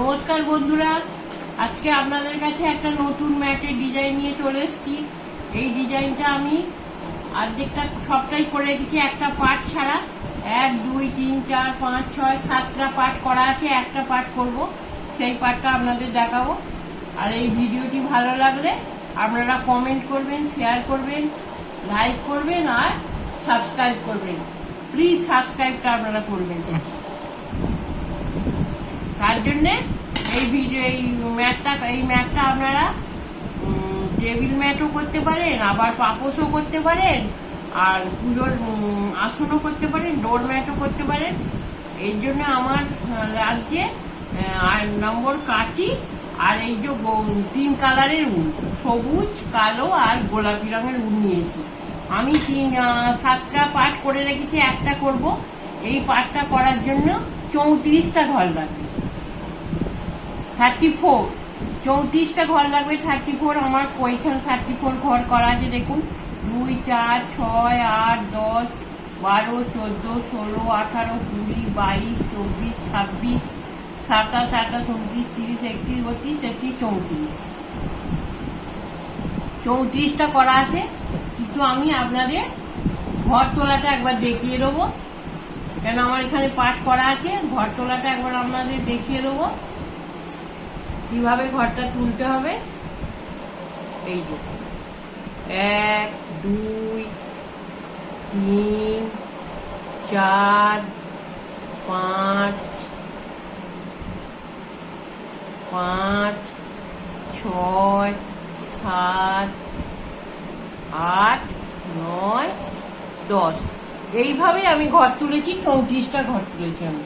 নমস্কার বন্ধুরা, আজকে আপনাদের কাছে একটা নতুন ম্যাটের ডিজাইন নিয়ে চলে এসেছি। এই ডিজাইনটা আমি অর্ধেকটা সবটাই করে রেখেছি, একটা পার্ট ছাড়া। 1 2 3 4 5 6 7টা পার্ট করা আছে, একটা পার্ট করব, সেই পার্টটা আপনাদের দেখাবো। আর এই ভিডিওটি ভালো লাগলে আপনারা কমেন্ট করবেন, শেয়ার করবেন, লাইক করবেন আর সাবস্ক্রাইব করবেন। প্লিজ সাবস্ক্রাইবটা আপনারা করবেন। তার জন্যে এই ম্যাটটা আপনারা টেবিল ম্যাটও করতে পারেন, আবার পাপোশও করতে পারেন, আর পুজোর আসনও করতে পারেন, ডোর ম্যাটও করতে পারেন। এই জন্য আমার লাগছে 8 নম্বর কাঠি আর এই যে 3 কালারের উল, সবুজ, কালো আর গোলাপি রঙের উল নিয়েছি। আমি 7টা পার্ট করে রেখেছি, একটা করব। এই পার্টটা করার জন্য 34টা ঘর লাগবে। 34টা ঘর লাগবে। 34 আমার ওইখানে 34 ঘর করা আছে। দেখুন, 2 4 6 8 10 12 14 16 18 20 22 24 26 27 28 29 30 31 32 33 34টা করা আছে। কিন্তু আমি আপনাদের ঘর তোলাটা একবার দেখিয়ে দেবো, কেন আমার এখানে পাঠ করা আছে। ঘর তোলাটা একবার আপনাদের দেখিয়ে দেবো কিভাবে ঘরটা তুলতে হবে। এই যে 1 2 3 4 5 5 6 7 8 9 10 এইভাবে আমি ঘর তুলেছি। 34টা ঘর তুলেছি আমি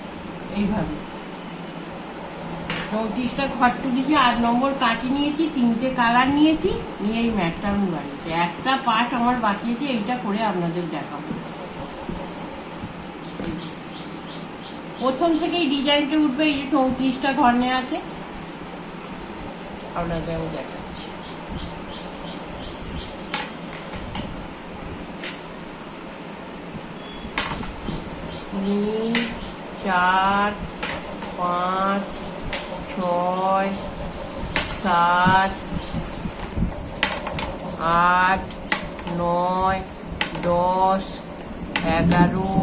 এইভাবে। 34টা ঘর তুলেছি। 8 নম্বর কাটি নিয়েছি, 3টে কালার নিয়েছি, নিয়ে এই ম্যাটটা আমি বানিয়েছি। একটা পার্ট আমার বাকি আছে, এইটা করে আপনাদের দেখাবো। প্রথম থেকেই ডিজাইনটা উঠবে। এই যে 34টা ঘর নেওয়া আছে, আপনাদের আমি দেখাচ্ছি। তিন 4 5 6 7 8 9 10 11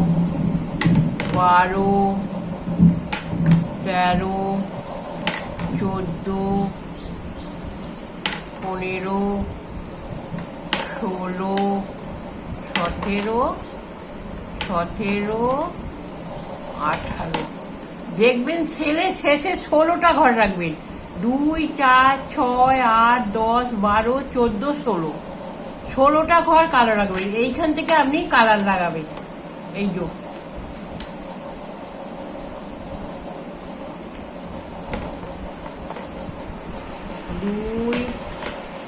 12 13 14 15 16 17 18 দেখবেন ছেলে শেষে 16টা ঘর রাখবেন। 2 4 6 8 10 12 14 16টা ঘর কালার রাখবেন। এইখান থেকে আপনি কালার লাগাবেন। এই যে 2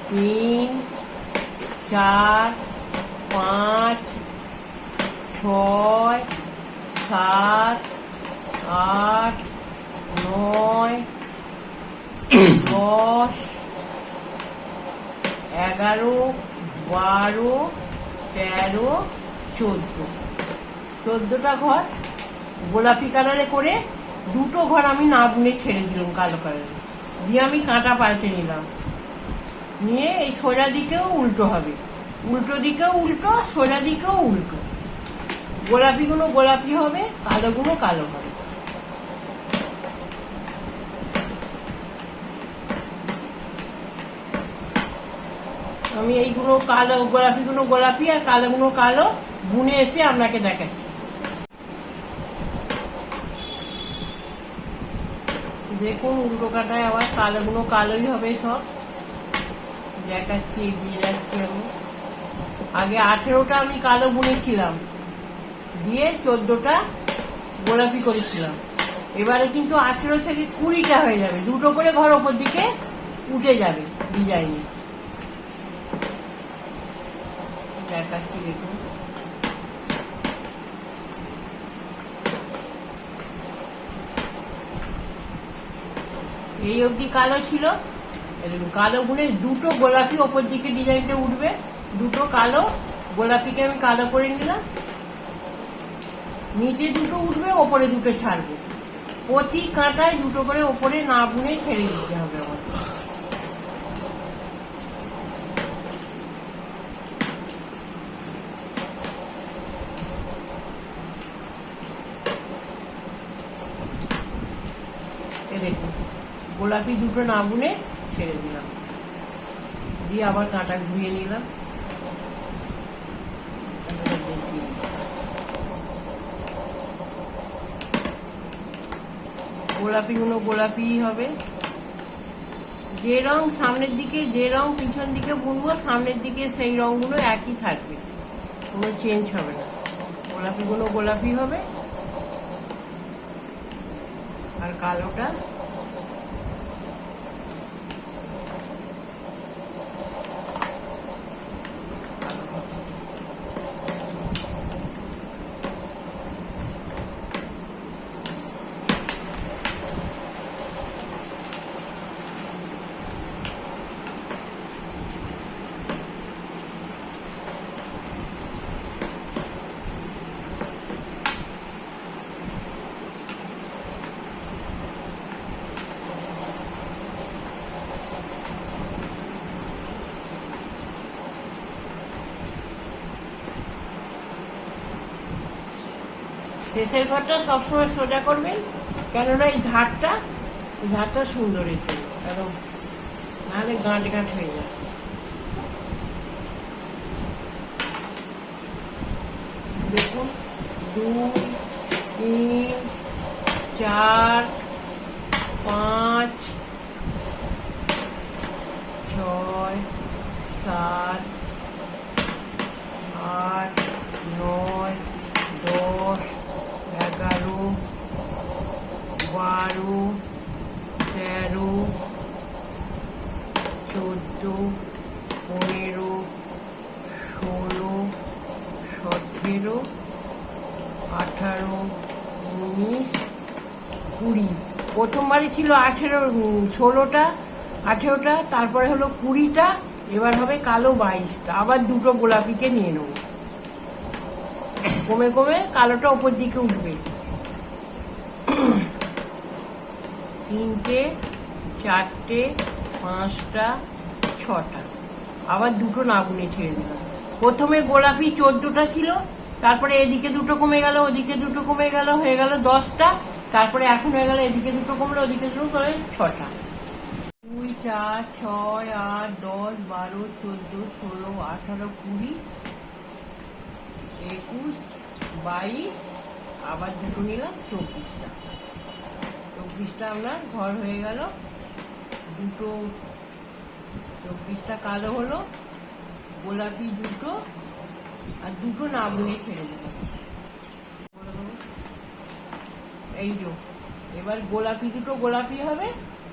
3 4 5 6 7 8 9 10 11 12 13 14টা ঘর গোলাপি কালারে করে। 2টো ঘর আমি না বুনে ছেড়ে দিলাম কালো কালারে, দিয়ে আমি কাঁটা পাল্টে নিলাম। নিয়ে এই সোজা দিকেও উল্টো হবে, উল্টো দিকেও উল্টো, সোজা দিকেও উল্টো। গোলাপিগুলো গোলাপি হবে, কালোগুলো কালো হবে। আমি এইগুলো কালো, গোলাপিগুলো গোলাপি আর কালোগুলো কালো বুনে এসে আপনাকে দেখাচ্ছি। দেখুন, উল্টো কাটায় আবার কালোগুলো কালোই হবে সব। দেখাচ্ছি, দিয়ে যাচ্ছি আমি। আগে 18টা আমি কালো বুনেছিলাম, দিয়ে 14টা গোলাপি করেছিলাম। এবারে কিন্তু 18 থেকে 20টা হয়ে যাবে। 2টো করে ঘর ওপর দিকে উঠে যাবে ডিজাইনে। দেখাচ্ছি, দেখুন। এই অবধি কালো ছিল, কালো বুনে 2টো গোলাপি ওপর দিকে ডিজাইনটা উঠবে। 2টো কালো, গোলাপিকে আমি কালো করে নিলাম। নিচে 2টো উঠবে, ওপরে 2টো ছাড়বো। প্রতি কাঁটায় দুটো করে ওপরে না বুনে ছেড়ে দিতে হবে আমাদের। দেখুন গোলাপি দুটো না বুনে ছেড়ে দিলাম, দিয়ে আবার কাঁটা ঘুরিয়ে নিলাম। গোলাপিগুলো গোলাপি হবে, যে রং সামনের দিকে যে রং পিছন দিকে বুনবো সামনের দিকে সেই রংগুলো একই থাকবে, কোনো চেঞ্জ হবে না। গোলাপিগুলো গোলাপি হবে আর কালোটা শেষের ঘরটা সবসময় সোজা করবেন, কেননা এই ধারটা সুন্দর একটু, একদম নাহলে গাঁট গাঁট হয়ে যায়। দেখুন 2 3 4 5 6 7 8 9 10 11 12 13 14 15 16 17 18 19 20। প্রথমবারই ছিল 16টা, তারপরে হলো 20টা, এবার হবে কালো 22টা। আবার দুটো গোলাপিকে নিয়ে নেব, কমে কমে কালোটা ওপর দিকে উঠবে। 3টে 4টে 5টা 6টা, আবার দুটো না বুনে ছেড়ে দিলাম। প্রথমে গোলাপি 14টা ছিল, তারপরে এদিকে দুটো কমে গেল, ওদিকে দুটো কমে গেল, হয়ে গেল 10টা। তারপরে এখন হয়ে গেল এদিকে দুটো কমলো, ওদিকে দুটো করে 6টা। 2 4 6 8 10 12 14 16 18 20 21 22, আবার দুটো নিলাম 24টা আপনার ঘর হয়ে গেল। দুটো 24টা কালো হলো, গোলাপি দুটো আর দুটো না বুনে ছেড়ে দিলাম। এই যে এবার গোলাপি দুটো গোলাপি হবে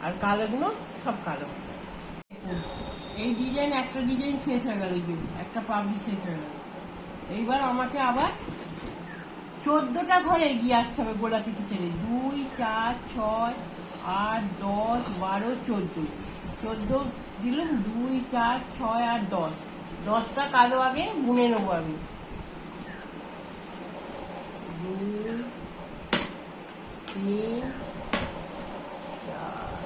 আর কালোগুলো সব কালো। এই ডিজাইন একটা ডিজাইন শেষ হয়ে গেল, একটা পাবলি শেষ হয়ে গেল। এইবার আমাকে আবার 14টা ঘরে এগিয়ে আসতে হবে গোলাপিকে ছেড়ে। 2 4 6 8 10 12 14, 14 দিলাম। 2 4 6 8 10, 10টা কালো আগে বুনে নেবো আমি। 2 3 4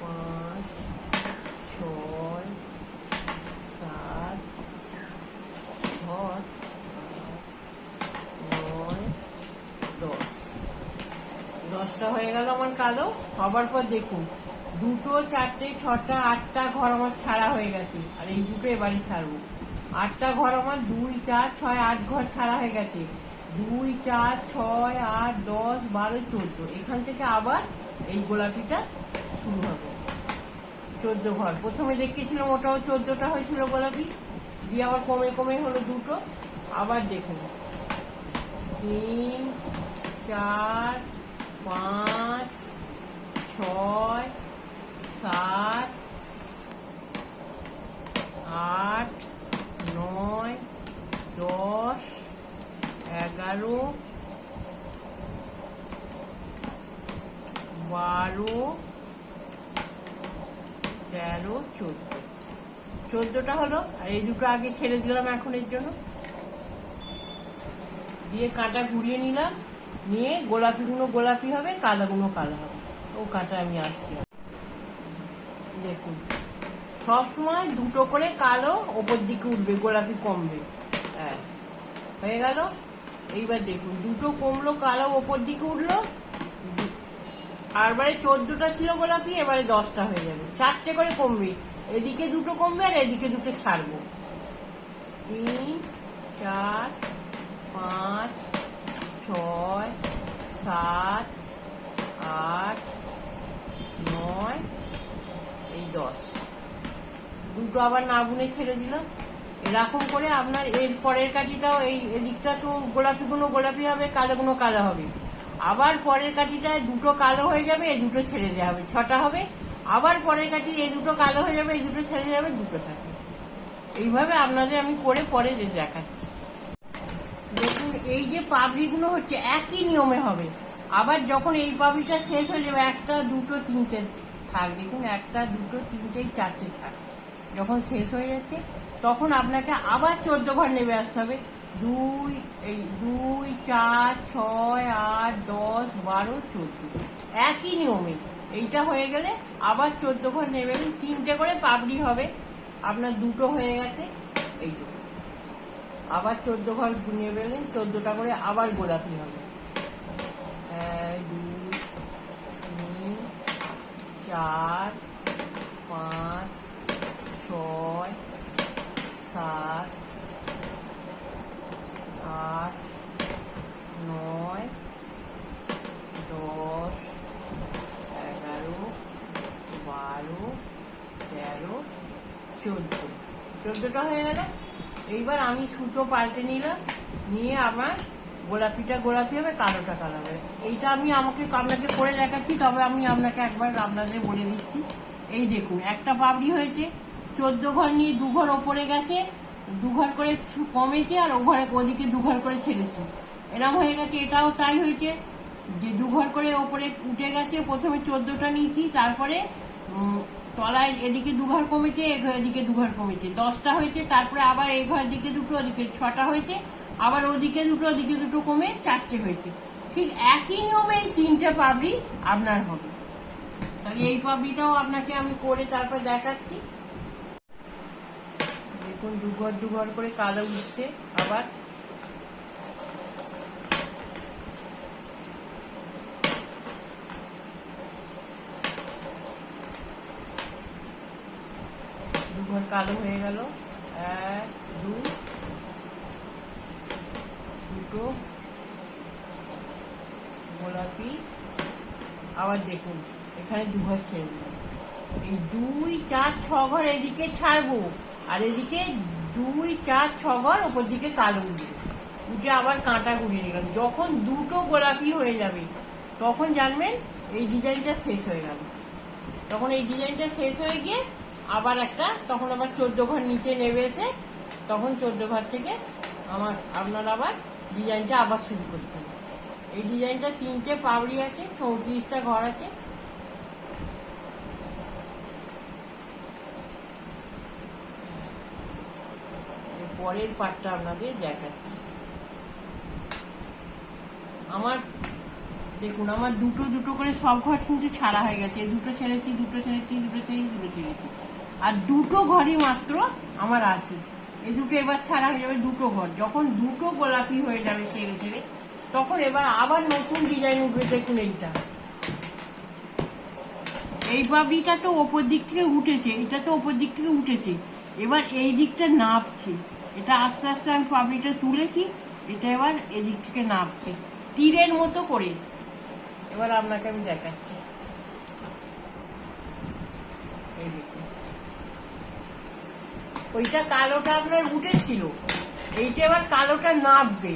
5 6 7 8 9 10, 10টা হয়ে গেল আমার কালো। হবার পর দেখুন 2 4 6 8টা ঘর আমার ছাড়া হয়ে গেছে, আর এই দুটো এবারই ছাড়বো। 8টা ঘর আমার 2 4 6 8 ঘর ছাড়া হয়ে গেছে। 2 4 6 8 10 12 14, এখান থেকে আবার এই গোলাপিটা শুরু হবে। 14 ঘর প্রথমে দেখিয়েছিলাম, ওটাও 14টা হয়েছিল গোলাপি, দিয়ে আবার কমে কমে হলো দুটো। আবার দেখুন 3 4 5 6 7 8 9 10 11 12 13 14, 14টা হলো। আর এই দুটো আগে ছেড়ে দিলাম এখনের জন্য, দিয়ে কাঁটা ঘুরিয়ে নিলাম। নিয়ে গোলাপিগুলো গোলাপি হবে, কালোগুলো কালো হবে। ও কাটা আমি আসছি। দেখুন সবসময় দুটো করে কালো ওপর দিকে উঠবে, গোলাপি কমবে। হ্যাঁ, হয়ে গেল। এইবার দেখুন দুটো কমলো, কালো ওপর দিকে উঠলো। আর বারে 14টা ছিল গোলাপি, এবারে 10টা হয়ে যাবে। 4টে করে কমবে, এদিকে দুটো কমবে আর এদিকে দুটো ছাড়বো। 3, 4, 5, 6, 7, 8, 9, এই 10। দুটো আবার না বুনে ছেড়ে দিলাম। এরকম করে আপনার এর পরের কাঠিটাও এদিকটা তো গোলাপিগুলো গোলাপি হবে, কালোগুলো কালো হবে। আবার পরের কাঠিটায় দুটো কালো হয়ে যাবে, এই দুটো ছেড়ে দেওয়া হবে, 6টা হবে। আবার পরের কাঠি এই দুটো কালো হয়ে যাবে, এই দুটো ছেড়ে যাবে, দুটো থাকবে। এইভাবে আপনাদের আমি করে পরে দেখাচ্ছি। দেখুন এই যে পাপড়িগুলো হচ্ছে একই নিয়মে হবে। আবার যখন এই পাপড়িটা শেষ হয়ে যাবে, 1টা 2টো 3টে থাক। দেখুন 1টা 2টো 3টে 4টে থাক। যখন শেষ হয়ে যাচ্ছে তখন আপনাকে আবার 14 ঘর নেমে আসতে হবে। 2, 4, 6, 8, 10, 12, 14 একই নিয়মে। এইটা হয়ে গেলে আবার 14 ঘর নেবেন। 3টে করে পাপড়ি হবে, আপনার দুটো হয়ে গেছে। এইটুকু আবার 14 ঘর নেবেন, 14টা করে আবার গোলাপি হবে। 1, 2, 3, 4, 5, 6, 7, 8, 9, 10, 11, 12, 13, 14। 14টা হয়ে গেল। এইবার আমি সুতো পাল্টে নিলাম, নিয়ে আমার গোলাপিটা গোলাপি হবে, কালোটা কালো হবে। এইটা আমি আপনাকে করে দেখাচ্ছি, তবে আমি আপনাকে একবার আপনাদের বলে দিচ্ছি। এই দেখুন একটা পাপড়ি হয়েছে, 14 ঘর নিয়ে 2 ঘর ওপরে গেছে, 2 ঘর করে কমেছে, আর ওদিকে 2 ঘর করে ছেড়েছে। এরকম হয়ে গেছে। এটাও তাই হয়েছে যে 2 ঘর করে ওপরে উঠে গেছে। প্রথমে 14টা নিয়েছি, তারপরে তলায় এদিকে 2 ঘর কমেছে, এদিকে 2 ঘর কমেছে, 10টা হয়েছে। তারপরে আবার এই ঘর দিকে দুটো, ওদিকে 6টা হয়েছে। আবার ওদিকে দুটো, ওদিকে দুটো কমে 4টে হয়েছে। ঠিক একই নিয়মে এই 3টে পাপড়ি আপনার হবে। তাহলে এই পাপড়িটাও আপনাকে আমি করে তারপর দেখাচ্ছি। দেখুন 2 ঘর করে কালো উঠছে। আবার ঘর কালো হয়ে গেল। 1, 2, দুটো গোলাপি। আবার দেখুন এখানে 2 ঘর ছেড়ে দিলাম। এই 2, 4, 6 ঘর এদিকে ছাড়বো, আর এদিকে 2, 4, 6 ঘর ওপর দিকে কালো উঠে আবার কাঁটা ঘুরিয়ে নিলাম। যখন দুটো গোলাপি হয়ে যাবে তখন জানবেন এই ডিজাইনটা শেষ হয়ে গেল। তখন এই ডিজাইনটা শেষ হয়ে গিয়ে আবার তখন আবার 14 ঘর নিচে নেমে এসে, তখন 14 ঘর থেকে আপনার আবার ডিজাইনটা আবার শুরু করতে হবে। এই ডিজাইনটা 3টে পাপড়ি আছে, 34টা ঘর আছে। পরের পার্টটা আপনাদের দেখাচ্ছি। দেখুন আমার দুটো করে সব ঘর কিন্তু ছাড়া হয়ে গেছে। দুটো ছেড়েছি, দুটো ছেড়েছি, দুটো ছেড়েছি, দুটো ছেড়েছি, আর দুটো ঘরই মাত্র আমার আছে। এই দুটো এবার ছাড়া হয়ে যাবে। দুটো ঘর যখন দুটো গোলাপি হয়ে যাবে ছেড়ে ছেড়ে, তখন এবার আবার নতুন ডিজাইন উঠবে। দেখুন এই পাপড়িটা তো ওপর দিক থেকে উঠেছে, এটা তো ওপর দিক থেকে উঠেছে। এবার এই দিকটা নাপছে। এটা আস্তে আস্তে আমি পাপড়িটা তুলেছি, এটা এবার এদিক থেকে নাপছে তীরের মতো করে। এবার আপনাকে আমি দেখাচ্ছি। ওইটা কালোটা আপনার উঠেছিল, এইটা এবার কালোটা নাপবে।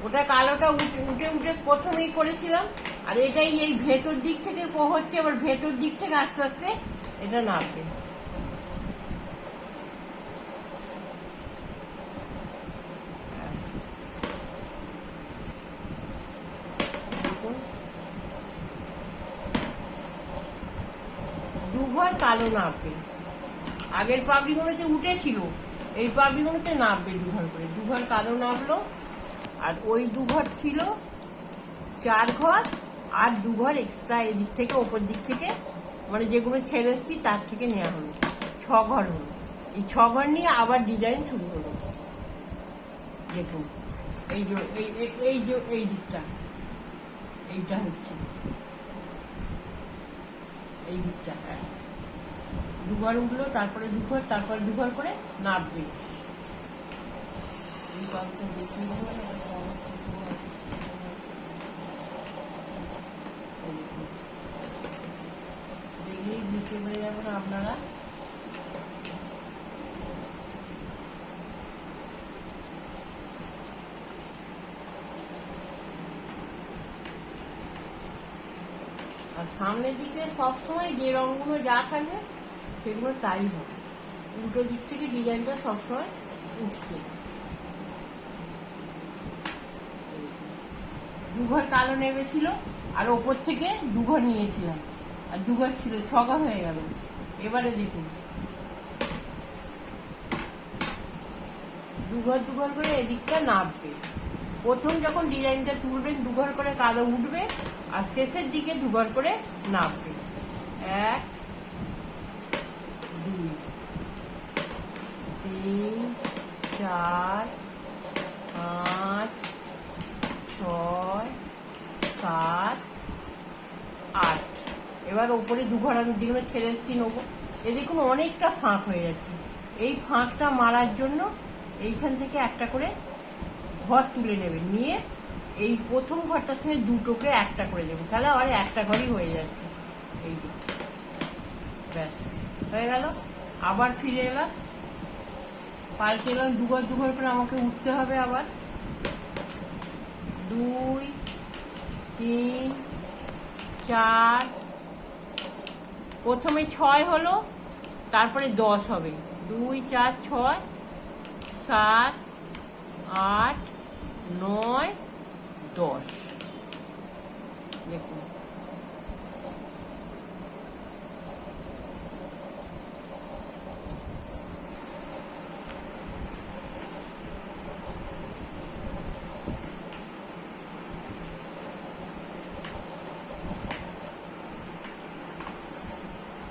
ওটা কালোটা উঠে উঠে প্রথমেই করেছিলাম, আর এটাই এই ভেতর দিক থেকে হচ্ছে। এবার ভেতর দিক থেকে আস্তে আস্তে এটা নাপবে। দুঘর কালো নাপবে। আগের পাপড়িগুলোতে উঠেছিল, এই পাপড়িগুলোতে নাপবে 2 ঘর করে। 2 ঘর কালো নাপলো, আর ওই 2 ঘর ছিল 4 ঘর আর 2 ঘর এক্সট্রা এদিক থেকে ওপর দিক থেকে, মানে যেগুলো ছেড়ে এসছি তার থেকে নেওয়া হলো, 6 ঘর হলো। এই 6 ঘর নিয়ে আবার ডিজাইন শুরু হলো। দেখুন এই যে এই দিকটা, এইটা হচ্ছে এই দিকটা, 2 ঘর উঠলো, তারপরে 2 ঘর, তারপরে 2 ঘর করে নামবে। এই কাজটা দেখিয়ে দেবো, দেখলেই বুঝতে পেরে যাবেন আপনারা। আর সামনের দিকে সবসময় যে রঙগুলো যা থাকবে সেগুলো তাই হবে, উল্টো দিক থেকে ডিজাইনটা সবসময় উঠছে। 2 ঘর কালো নেমেছিল আর ওপর থেকে 2 ঘর নিয়েছিলাম, আর 2 ঘর ছিল, 6 ঘর হয়ে গেল। এবারে দেখুন 2 ঘর 2 ঘর করে এদিকটা নামবে। প্রথম যখন ডিজাইনটা তুলবেন 2 ঘর করে কালো উঠবে, আর শেষের দিকে 2 ঘর করে নামবে। 1 2 3 4 5 6 7 8। এবার ওপরে 2 ঘর আমি যেগুলো ছেড়ে এসেছি নেবো। এ দেখুন অনেকটা ফাঁক হয়ে যাচ্ছে। এই ফাঁকটা মারার জন্য এইখান থেকে একটা করে ঘর তুলে নেবেন, নিয়ে এই প্রথম ঘরটার সঙ্গে দুটোকে একটা করে দেবেন, তাহলে আর একটা ঘরই হয়ে যাচ্ছে। এই যে ব্যাস হয়ে গেল। আবার ফিরে এলাম, পাল্টে এলাম, 2 ঘর 2 ঘর করে আমাকে উঠতে হবে আবার। 2 3 4, প্রথমে 6 হলো, তারপরে 10 হবে। 2 4 6 7 8 9 10। দেখুন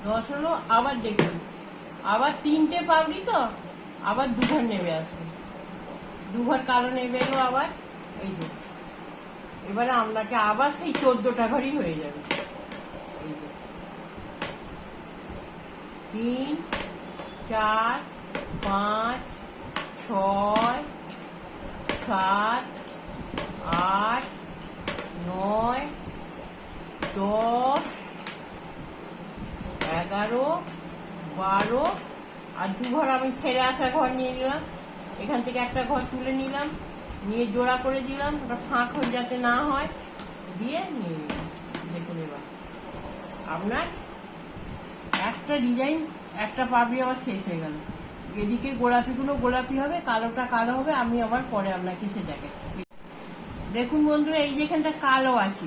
দশ হলো। আবার দেখুন, আবার 3টে পাবড়ি তো, আবার 2 ঘর নেমে আসবে, 2 ঘর কালো নেমে এলো আবার। এই যে এবারে আপনাকে আবার সেই 14টা ঘরই হয়ে যাবে। এই যে 3 4 5 6 7 8 9 10 11 12, আর 2 ঘর আমি ছেড়ে আসা ঘর নিয়ে নিলাম, এখান থেকে একটা ঘর তুলে নিলাম, নিয়ে জোড়া করে দিলাম, ওটা ফাঁক হয়ে যাতে না হয়, দিয়ে নিয়ে নিলাম। দেখুন এবার আপনার একটা ডিজাইন, একটা পাবড়ি আমার শেষ হয়ে গেল। এদিকে গোলাপিগুলো গোলাপি হবে, কালোটা কালো হবে, আমি আবার পরে আপনাকে সে দেখাই। দেখুন বন্ধুরা, এই যেখানটা কালো আছে,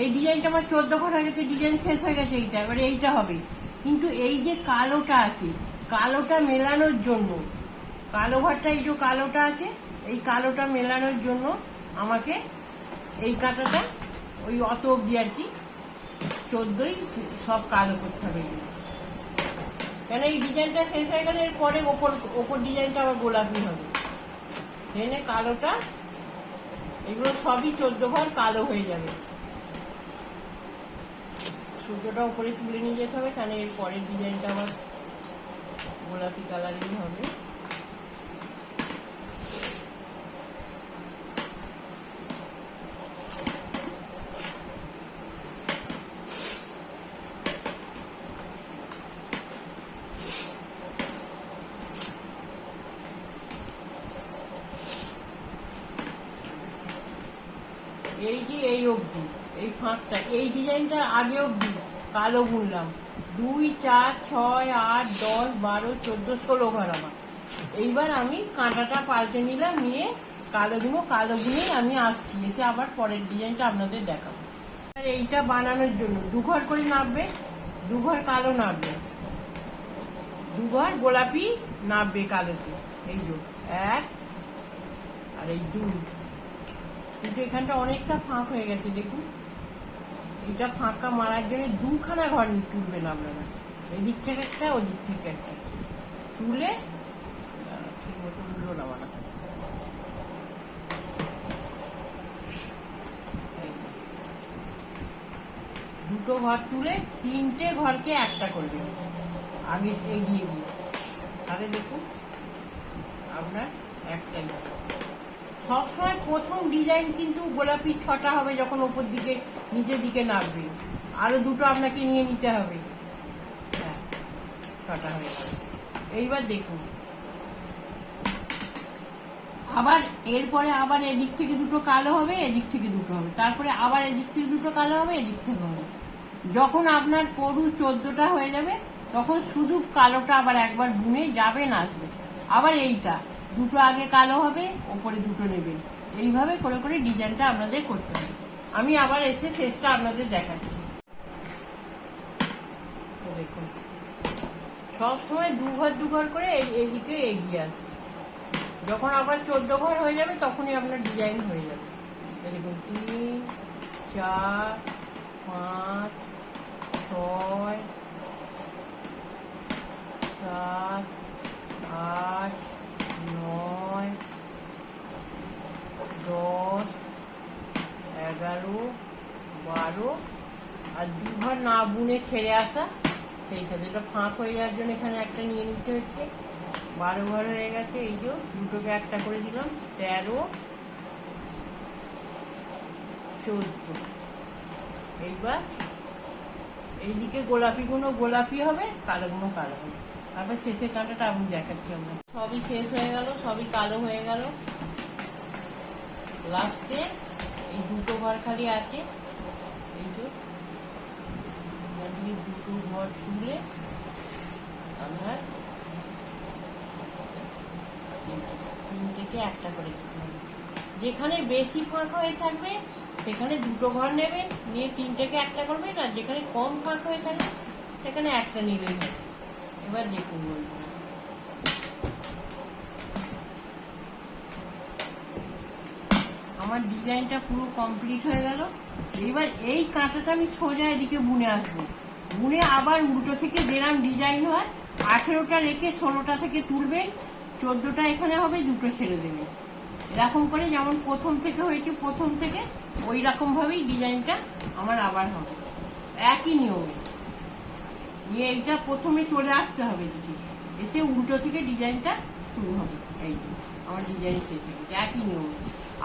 এই ডিজাইনটা আমার 14 ঘর হয়ে গেছে, ডিজাইন শেষ হয়ে গেছে। এইটা এবারে এইটা হবে, কিন্তু এই যে কালোটা আছে, কালোটা মেলানোর জন্য, কালো ঘরটা এই যে কালোটা আছে, এই কালোটা মেলানোর জন্য আমাকে এই কাঁটাটা ওই অত অব্দি আর কি 14ই সব কালো করতে হবে। কেন এই ডিজাইনটা শেষ হয়ে গেলে এরপরে ওপর ডিজাইনটা আবার গোলাপি হবে। এনে কালোটা, এগুলো সবই 14 ঘর কালো হয়ে যাবে। সূর্যটা উপরে তুলে নিয়ে যেতে হবে, কারণ এর পরের ডিজাইনটা আবার গোলাপি কালারই হবে। এই যে এই অবধি, এই ফাঁকটা, এই ডিজাইনটা আগে অবধি কালো বুনলাম। 2 4 6 8 10 12 14 16 ঘর আমার। এইবার আমি কাঁটাটা পাল্টে নিলাম, নিয়ে কালো বুনে আমি আসছি, এসে আবার পরের ডিজাইনটা আপনাদের দেখাবো। আর এইটা বানানোর জন্য 2 ঘর করে নামবে, 2 ঘর কালো নামবে, 2 ঘর গোলাপি নামবে কালোতে। এই যে 1 আর এই 2, কিন্তু এখানটা অনেকটা ফাঁক হয়ে গেছে দেখুন। এটা ফাঁকা মারার জন্য দুখানা ঘর তুলবেন আপনারা, এদিক থেকে একটা ওদিক থেকে একটা তুলে, ঠিক মতো উঠলো না বানা, দুটো ঘর তুলে 3টে ঘরকে একটা করবেন আগে এগিয়ে গিয়ে, তাহলে দেখুন আপনার একটাই। সবসময় প্রথম ডিজাইন কিন্তু গোলাপি 6টা হবে যখন ওপর দিকে নিচের দিকে নামবে, আরো দুটো আপনাকে নিয়ে নিতে হবে। হ্যাঁ, 6টা হয়ে গেল। এইবার দেখুন আবার এরপরে আবার এদিক থেকে দুটো কালো হবে, এদিক থেকে দুটো হবে, তারপরে আবার এদিক থেকে দুটো কালো হবে, এদিক থেকে হবে। যখন আপনার পুরো 14টা হয়ে যাবে তখন শুধু কালোটা আবার একবার বুনে যাবেন, আসবে আবার এইটা দুটো আগে কালো হবে, ওপরে দুটো নেবেন। এইভাবে করে করে ডিজাইনটা আপনাদের করতে হবে। আমি আবার এসে শেষটা আপনাদের দেখাচ্ছি। দেখুন সবসময় দু ঘর করে এইদিকে এগিয়ে আসবে। যখন আবার 14 ঘর হয়ে যাবে তখনই আপনার ডিজাইন হয়ে যাবে। দেখুন 3, 4, 5, 6, 7, 8, 9, 10, 11, 12 আর 2 ঘর না বুনে ছেড়ে আসা, সেইটা যেটা ফাঁক হয়ে যাওয়ার জন্য এখানে একটা নিয়ে নিতে হচ্ছে। 12 ঘর হয়ে গেছে, এই যে দুটোকে একটা করে দিলাম, 13, 14। এইবার এইদিকে গোলাপিগুলো গোলাপি হবে, কালোগুলো কালো হবে। তারপর শেষের কাঁটাটা আমি দেখাচ্ছি। আমরা সবই শেষ হয়ে গেল, সবই কালো হয়ে গেল। লাস্টে এই দুটো ঘর খালি আছে, এই যে দুটো ঘর তুলে আপনার 3থেকে একটা করে দিতে হবে। যেখানে বেশি ফাঁক হয়ে থাকবে সেখানে দুটো ঘর নেবেন, নিয়ে 3থেকে একটা করবেন, আর যেখানে কম ফাঁক হয়ে থাকবে সেখানে একটা নিলেই হবে। এবার দেখুন বন্ধুরা, আমার ডিজাইনটা পুরো কমপ্লিট হয়ে গেল। এবার এই কাঁটাটা আমি সোজা এদিকে বুনে আসবো, বুনে আবার উল্টো থেকে যেরাম ডিজাইন হয় 18টা রেখে 16টা থেকে তুলবেন, 14টা এখানে হবে, দুটো ছেড়ে দেবেন। এরকম করে যেমন প্রথম থেকে হয়েছে প্রথম থেকে ওই রকম ভাবেই ডিজাইনটা আমার আবার হবে, একই নিয়মে। নিয়ে এইটা প্রথমে চলে আসতে হবে দিকে, এসে উল্টো থেকে ডিজাইনটা শুরু হবে। এই আমার ডিজাইন শেষ হয়ে গেছে, একই নিয়মে।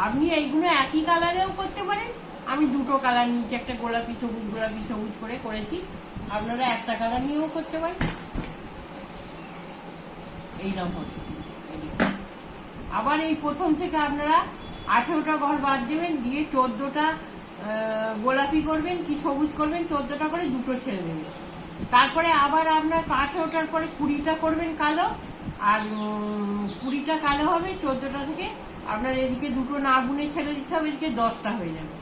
আপনি এইগুলো একই কালারেও করতে পারেন। আমি দুটো কালার নিয়েছি, একটা গোলাপি সবুজ করে করেছি। আপনারা একটা কালার নিয়েও করতে পারেন। এইরকম হবে। আবার এই প্রথম থেকে আপনারা 18টা ঘর বাদ দেবেন, দিয়ে 14টা গোলাপি করবেন কি সবুজ করবেন, 14টা করে দুটো ছেড়ে দেবেন। তারপরে আবার আপনার 18টার পরে 20টা করবেন কালো, আর 20টা কালো হবে। 14টা থেকে আপনার এদিকে দুটো না বুনে ছেড়ে দিতে হবে, এদিকে 10টা হয়ে যাবে।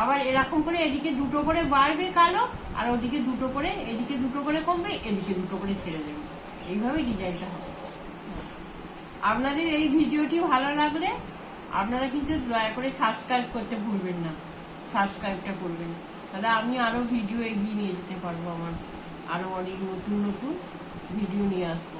আবার এরকম করে এদিকে দুটো করে বাড়বে কালো, আর ওদিকে দুটো করে, এদিকে দুটো করে কমবে, এদিকে দুটো করে ছেড়ে দেবে। এইভাবে ডিজাইনটা হবে। আপনাদের এই ভিডিওটি ভালো লাগলে আপনারা কিন্তু দয়া করে সাবস্ক্রাইব করতে ভুলবেন না, সাবস্ক্রাইবটা করবেন, তাহলে আমি আরো ভিডিও এগিয়ে নিয়ে যেতে পারবো। আমার আরো অনেক নতুন নতুন ভিডিও নিয়ে আসবো।